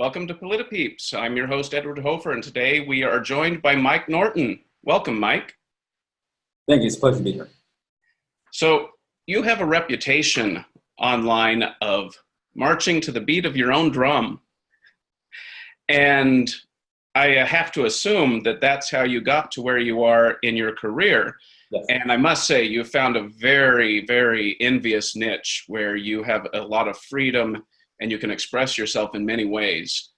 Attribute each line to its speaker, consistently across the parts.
Speaker 1: Welcome to Politipeeps. I'm your host, Edward Hofer, and today we are joined by Mike Norton. Welcome, Mike.
Speaker 2: Thank you. It's a pleasure to be here.
Speaker 1: So you have a reputation online of marching to the beat of your own drum. And I have to assume that that's how you got to where you are in your career.
Speaker 2: Yes.
Speaker 1: And I must say, you found a very, very envious niche where you have a lot of freedom and you can express yourself in many ways.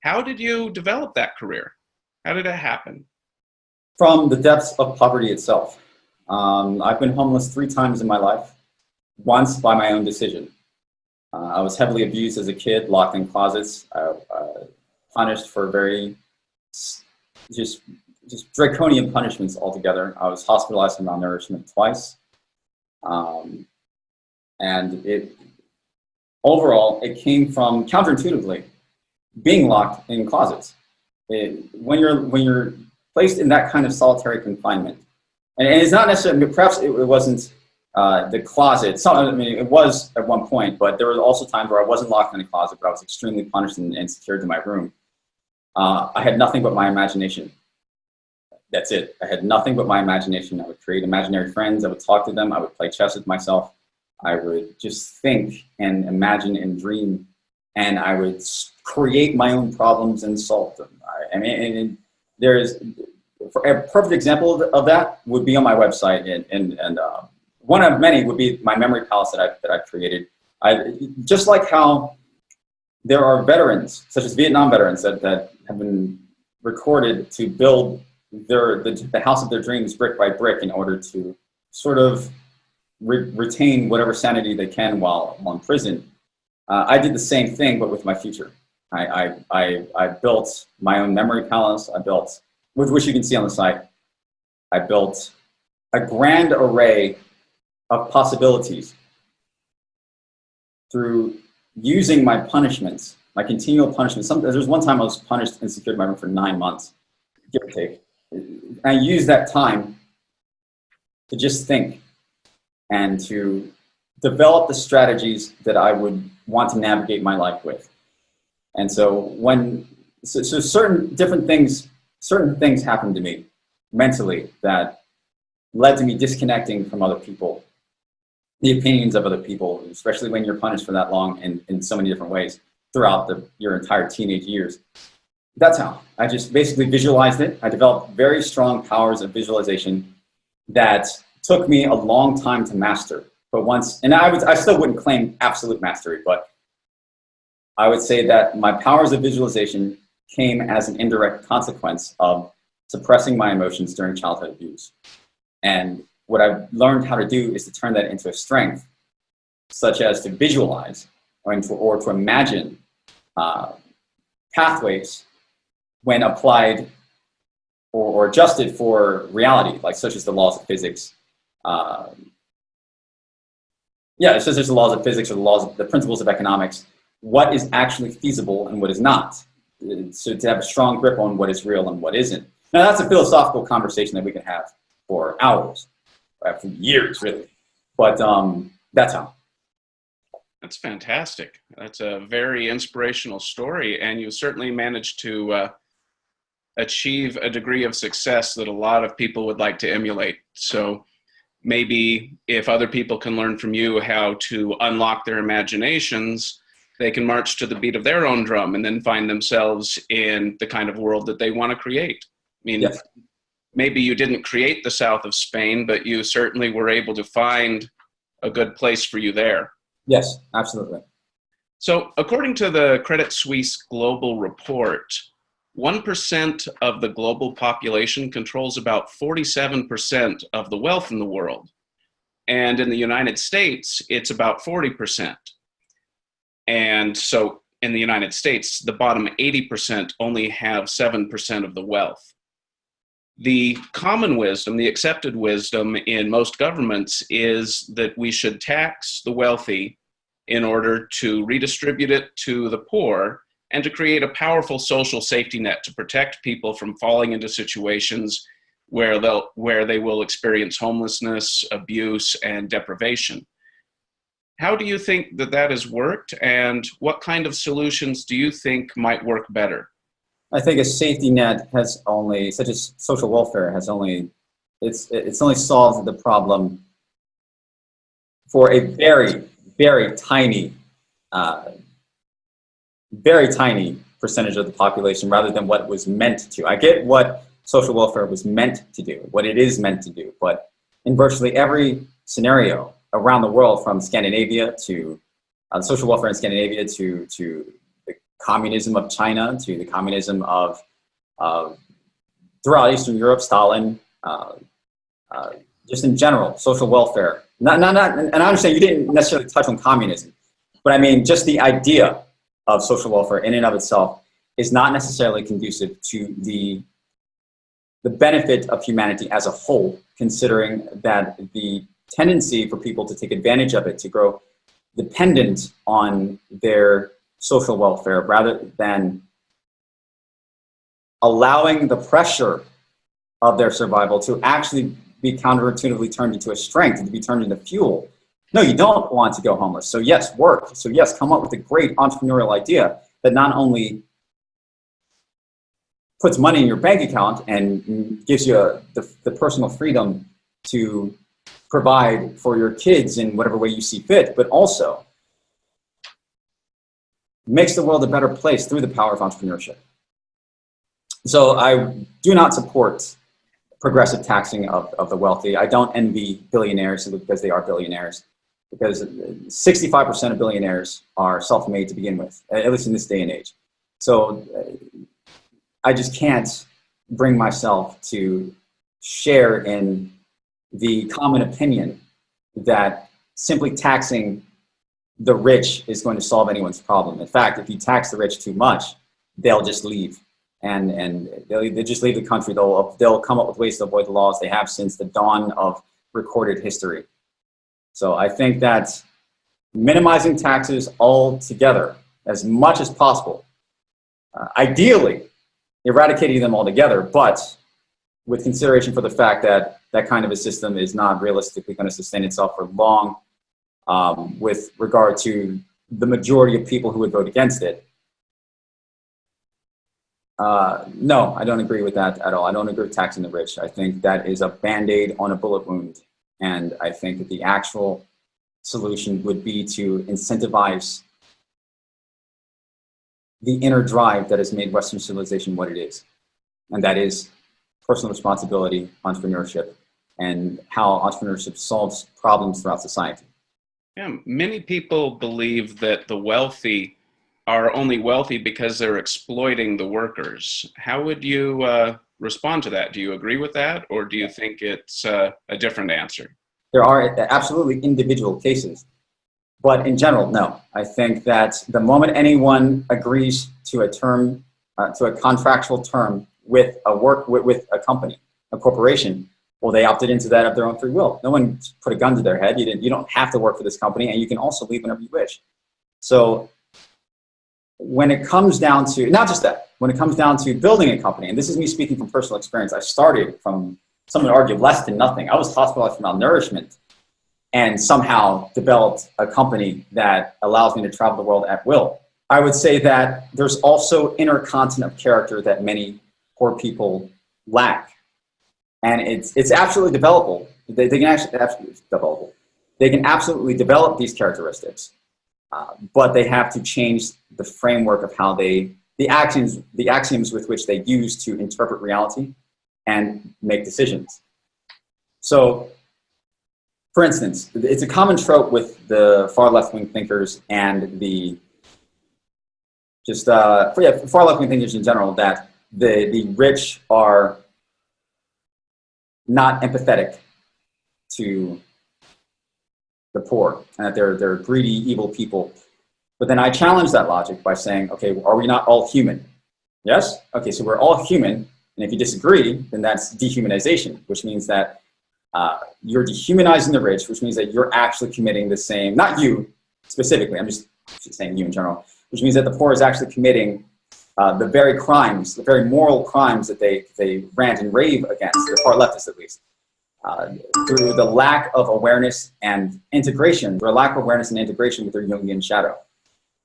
Speaker 1: How did you develop that career? How did it happen?
Speaker 2: From the depths of poverty itself. I've been homeless 3 times in my life, once by my own decision. I was heavily abused as a kid, locked in closets, punished for very just draconian punishments altogether. I was hospitalized for malnourishment twice. And overall, it came from, counterintuitively, being locked in closets. When you're placed in that kind of solitary confinement, and it's not necessarily, perhaps it wasn't the closet. It was at one point, but there were also times where I wasn't locked in a closet, but I was extremely punished and secured to my room. I had nothing but my imagination. That's it. I had nothing but my imagination. I would create imaginary friends. I would talk to them. I would play chess with myself. I would just think and imagine and dream, and I would create my own problems and solve them. For a perfect example of that would be on my website, and one of many would be my memory palace that I've created. Just like how there are veterans, such as Vietnam veterans, that have been recorded to build the house of their dreams brick by brick in order to sort of retain whatever sanity they can while in prison. I did the same thing, but with my future. I built my own memory palace. I built, which you can see on the site. I built a grand array of possibilities through using my punishments, my continual punishments. There's one time I was punished and secured my room for 9 months, give or take. I used that time to just think and to develop the strategies that I would want to navigate my life with. And so certain things happened to me mentally that led to me disconnecting from other people, the opinions of other people, especially when you're punished for that long in so many different ways throughout your entire teenage years. That's how I just basically visualized it. I developed very strong powers of visualization that took me a long time to master. But I still wouldn't claim absolute mastery, but I would say that my powers of visualization came as an indirect consequence of suppressing my emotions during childhood abuse. And what I've learned how to do is to turn that into a strength, such as to visualize or to imagine pathways when applied or adjusted for reality, such as the laws of physics. It's just there's the laws of physics or the principles of economics, what is actually feasible and what is not. So to have a strong grip on what is real and what isn't. Now that's a philosophical conversation that we can have for hours, for years really. But that's how.
Speaker 1: That's fantastic. That's a very inspirational story, and you certainly managed to achieve a degree of success that a lot of people would like to emulate. So maybe if other people can learn from you how to unlock their imaginations, they can march to the beat of their own drum and then find themselves in the kind of world that they want to create. I mean,
Speaker 2: yes.
Speaker 1: Maybe you didn't create the south of Spain, but you certainly were able to find a good place for you there.
Speaker 2: Yes, absolutely.
Speaker 1: So according to the Credit Suisse Global Report, 1% of the global population controls about 47% of the wealth in the world. And in the United States, it's about 40%. And so in the United States, the bottom 80% only have 7% of the wealth. The common wisdom, the accepted wisdom in most governments is that we should tax the wealthy in order to redistribute it to the poor and to create a powerful social safety net to protect people from falling into situations where they will experience homelessness, abuse, and deprivation. How do you think that that has worked, and what kind of solutions do you think might work better?
Speaker 2: I think a safety net has only, such as social welfare, has only, it's only solved the problem for a very, uh, very tiny percentage of the population rather than what it was meant to. I get what social welfare was meant to do, what it is meant to do, but in virtually every scenario around the world, from Scandinavia to social welfare in Scandinavia to the communism of China to the communism of throughout Eastern Europe, Stalin, just in general, social welfare. And I understand you didn't necessarily touch on communism, but I mean, just the idea of social welfare in and of itself is not necessarily conducive to the benefit of humanity as a whole, considering that the tendency for people to take advantage of it, to grow dependent on their social welfare rather than allowing the pressure of their survival to actually be counterintuitively turned into a strength and to be turned into fuel. No, you don't want to go homeless. So yes, work. So yes, come up with a great entrepreneurial idea that not only puts money in your bank account and gives you the personal freedom to provide for your kids in whatever way you see fit, but also makes the world a better place through the power of entrepreneurship. So I do not support progressive taxing of the wealthy. I don't envy billionaires simply because they are billionaires, because 65% of billionaires are self-made to begin with, at least in this day and age. So I just can't bring myself to share in the common opinion that simply taxing the rich is going to solve anyone's problem. In fact, if you tax the rich too much, they'll just leave. And they'll just leave the country. They'll come up with ways to avoid the laws. They have since the dawn of recorded history. So I think that minimizing taxes altogether as much as possible, ideally eradicating them altogether, but with consideration for the fact that that kind of a system is not realistically going to sustain itself for long, with regard to the majority of people who would vote against it. No, I don't agree with that at all. I don't agree with taxing the rich. I think that is a Band-Aid on a bullet wound. And I think that the actual solution would be to incentivize the inner drive that has made Western civilization what it is. And that is personal responsibility, entrepreneurship, and how entrepreneurship solves problems throughout society.
Speaker 1: Yeah, many people believe that the wealthy are only wealthy because they're exploiting the workers. How would you respond to that? Do you agree with that, or do you think it's a different answer?
Speaker 2: There are absolutely individual cases, but in general, no. I think that the moment anyone agrees to a term, to a contractual term with a company, a corporation, well, they opted into that of their own free will. No one put a gun to their head. You don't have to work for this company, and you can also leave whenever you wish. So when it comes down to, not just that, when it comes down to building a company, and this is me speaking from personal experience, I started from, some would argue, less than nothing. I was hospitalized for malnourishment and somehow developed a company that allows me to travel the world at will. I would say that there's also inner content of character that many poor people lack. And it's absolutely developable. They can absolutely developable. They can absolutely develop these characteristics. But they have to change the framework of how the axioms with which they use to interpret reality and make decisions. So, for instance, it's a common trope with the far left-wing thinkers and the far left-wing thinkers in general that the rich are not empathetic to the poor, and that they're greedy, evil people. But then I challenge that logic by saying, okay, are we not all human? Yes? Okay, so we're all human, and if you disagree, then that's dehumanization, which means that you're dehumanizing the rich, which means that you're actually committing the same, not you specifically, I'm just saying you in general, which means that the poor is actually committing the very crimes, the very moral crimes that they rant and rave against, the far leftists at least. through the lack of awareness and integration, their lack of awareness and integration with their Jungian shadow.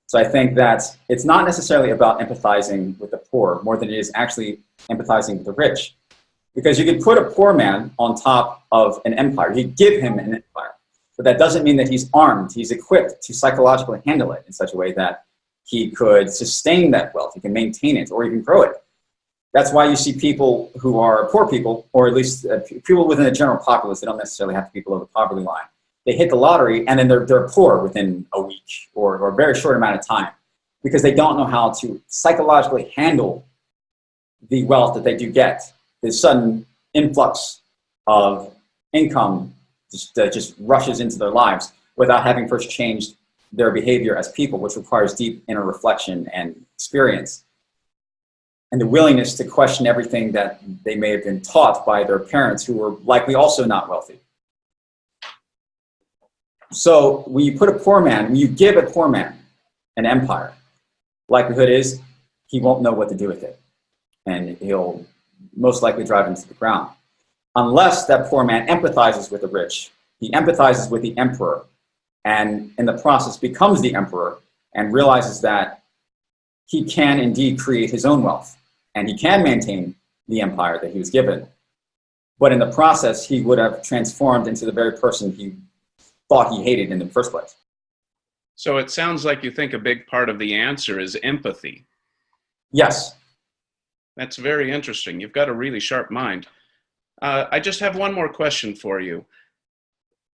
Speaker 2: So I think that it's not necessarily about empathizing with the poor more than it is actually empathizing with the rich. Because you could put a poor man on top of an empire. You give him an empire. But that doesn't mean that he's armed. He's equipped to psychologically handle it in such a way that he could sustain that wealth. He can maintain it or even grow it. That's why you see people who are poor people, or at least people within the general populace. They don't necessarily have to be below the poverty line. They hit the lottery and then they're poor within a week or a very short amount of time because they don't know how to psychologically handle the wealth that they do get. The sudden influx of income that just rushes into their lives without having first changed their behavior as people, which requires deep inner reflection and experience. And the willingness to question everything that they may have been taught by their parents who were likely also not wealthy. So when you put a poor man, when you give a poor man an empire, likelihood is he won't know what to do with it. And he'll most likely drive into the ground. Unless that poor man empathizes with the rich, he empathizes with the emperor, and in the process becomes the emperor and realizes that he can indeed create his own wealth and he can maintain the empire that he was given. But in the process, he would have transformed into the very person he thought he hated in the first place.
Speaker 1: So it sounds like you think a big part of the answer is empathy.
Speaker 2: Yes.
Speaker 1: That's very interesting. You've got a really sharp mind. I just have one more question for you.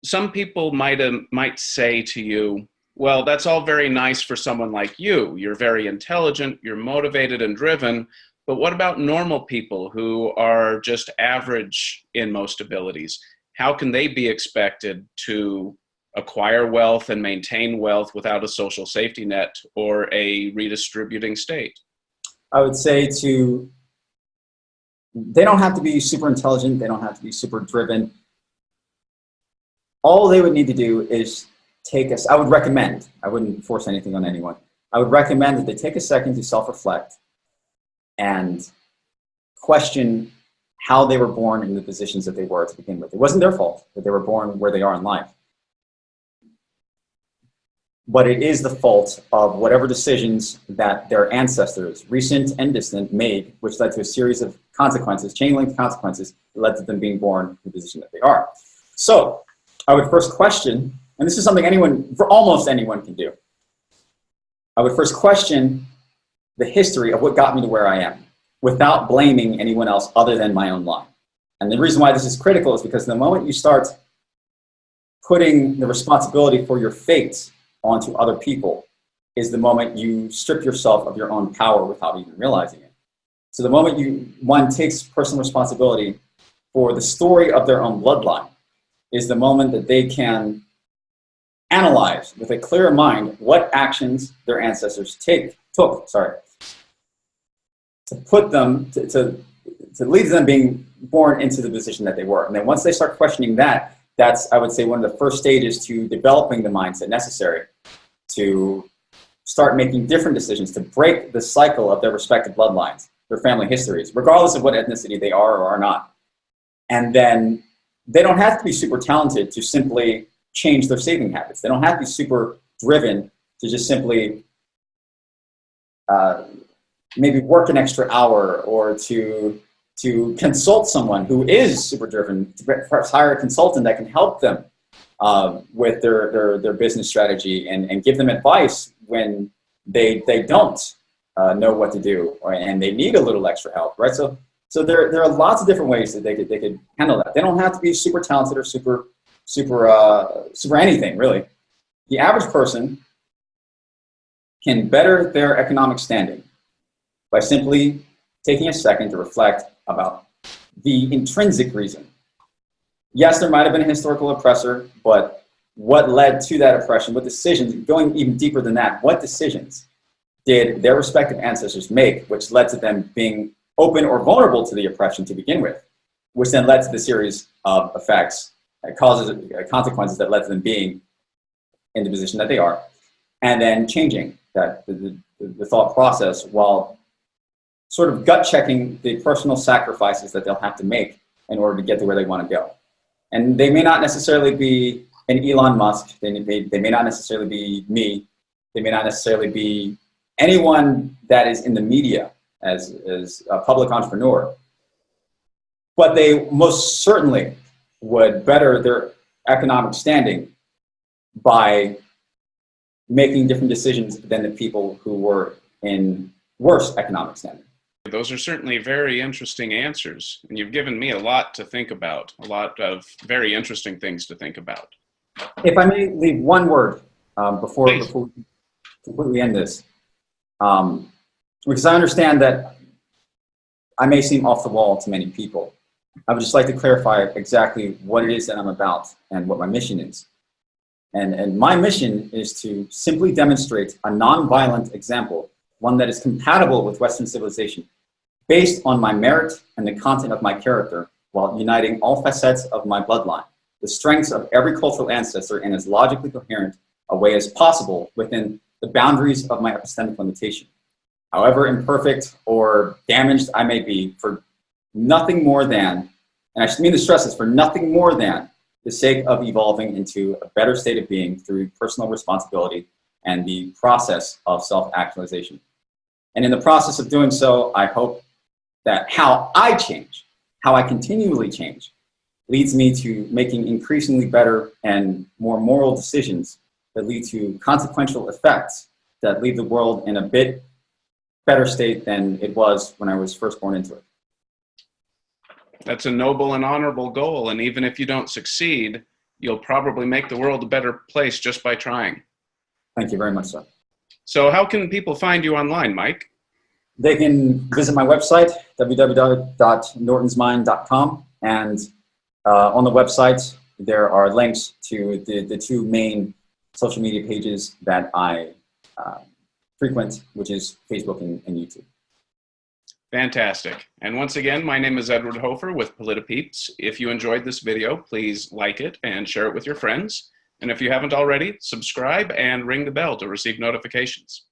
Speaker 1: Some people might say to you, well, that's all very nice for someone like you. You're very intelligent, you're motivated and driven, but what about normal people who are just average in most abilities? How can they be expected to acquire wealth and maintain wealth without a social safety net or a redistributing state?
Speaker 2: I would say they don't have to be super intelligent, they don't have to be super driven. All they would need to do is I would recommend, I wouldn't force anything on anyone, I would recommend that they take a second to self-reflect and question how they were born in the positions that they were to begin with. It wasn't their fault that they were born where they are in life. But it is the fault of whatever decisions that their ancestors, recent and distant, made, which led to a series of consequences, chain-linked consequences, that led to them being born in the position that they are. So I would first question, and this is something almost anyone can do. I would first question the history of what got me to where I am without blaming anyone else other than my own line. And the reason why this is critical is because the moment you start putting the responsibility for your fate onto other people is the moment you strip yourself of your own power without even realizing it. So the moment one takes personal responsibility for the story of their own bloodline is the moment that they can analyze with a clear mind what actions their ancestors took to put them, to lead them being born into the position that they were. And then once they start questioning that, that's, I would say, one of the first stages to developing the mindset necessary to start making different decisions, to break the cycle of their respective bloodlines, their family histories, regardless of what ethnicity they are or are not. And then they don't have to be super talented to simply change their saving habits. They don't have to be super driven to just simply maybe work an extra hour or to consult someone who is super driven, to perhaps hire a consultant that can help them with their business strategy and give them advice when they don't know what to do and they need a little extra help, right? So there are lots of different ways that they could handle that. They don't have to be super talented or super anything, really. The average person can better their economic standing by simply taking a second to reflect about the intrinsic reason. Yes, there might have been a historical oppressor, but what led to that oppression, what decisions, going even deeper than that, what decisions did their respective ancestors make, which led to them being open or vulnerable to the oppression to begin with, which then led to the series of effects, consequences that led to them being in the position that they are, and then changing that the thought process while sort of gut checking the personal sacrifices that they'll have to make in order to get to where they want to go. And they may not necessarily be an Elon Musk. They may not necessarily be me. They may not necessarily be anyone that is in the media as a public entrepreneur. But they most certainly would better their economic standing by making different decisions than the people who were in worse economic standing.
Speaker 1: Those are certainly very interesting answers, and you've given me a lot to think about, a lot of very interesting things to think about.
Speaker 2: If I may leave one word before we completely end this, because I understand that I may seem off the wall to many people. I would just like to clarify exactly what it is that I'm about and what my mission is. And my mission is to simply demonstrate a nonviolent example, one that is compatible with Western civilization, based on my merit and the content of my character, while uniting all facets of my bloodline, the strengths of every cultural ancestor, in as logically coherent a way as possible within the boundaries of my epistemic limitation. However imperfect or damaged I may be, for nothing more than, and I should mean to stress this, for nothing more than the sake of evolving into a better state of being through personal responsibility and the process of self-actualization. And in the process of doing so, I hope that how I change, how I continually change, leads me to making increasingly better and more moral decisions that lead to consequential effects that leave the world in a bit better state than it was when I was first born into it.
Speaker 1: That's a noble and honorable goal, and even if you don't succeed, you'll probably make the world a better place just by trying.
Speaker 2: Thank you very much, sir.
Speaker 1: So how can people find you online, Mike?
Speaker 2: They can visit my website, www.nortonsmind.com, and on the website, there are links to the two main social media pages that I frequent, which is Facebook and YouTube.
Speaker 1: Fantastic. And once again, my name is Edward Hofer with PolitiPeeps. If you enjoyed this video, please like it and share it with your friends. And if you haven't already, subscribe and ring the bell to receive notifications.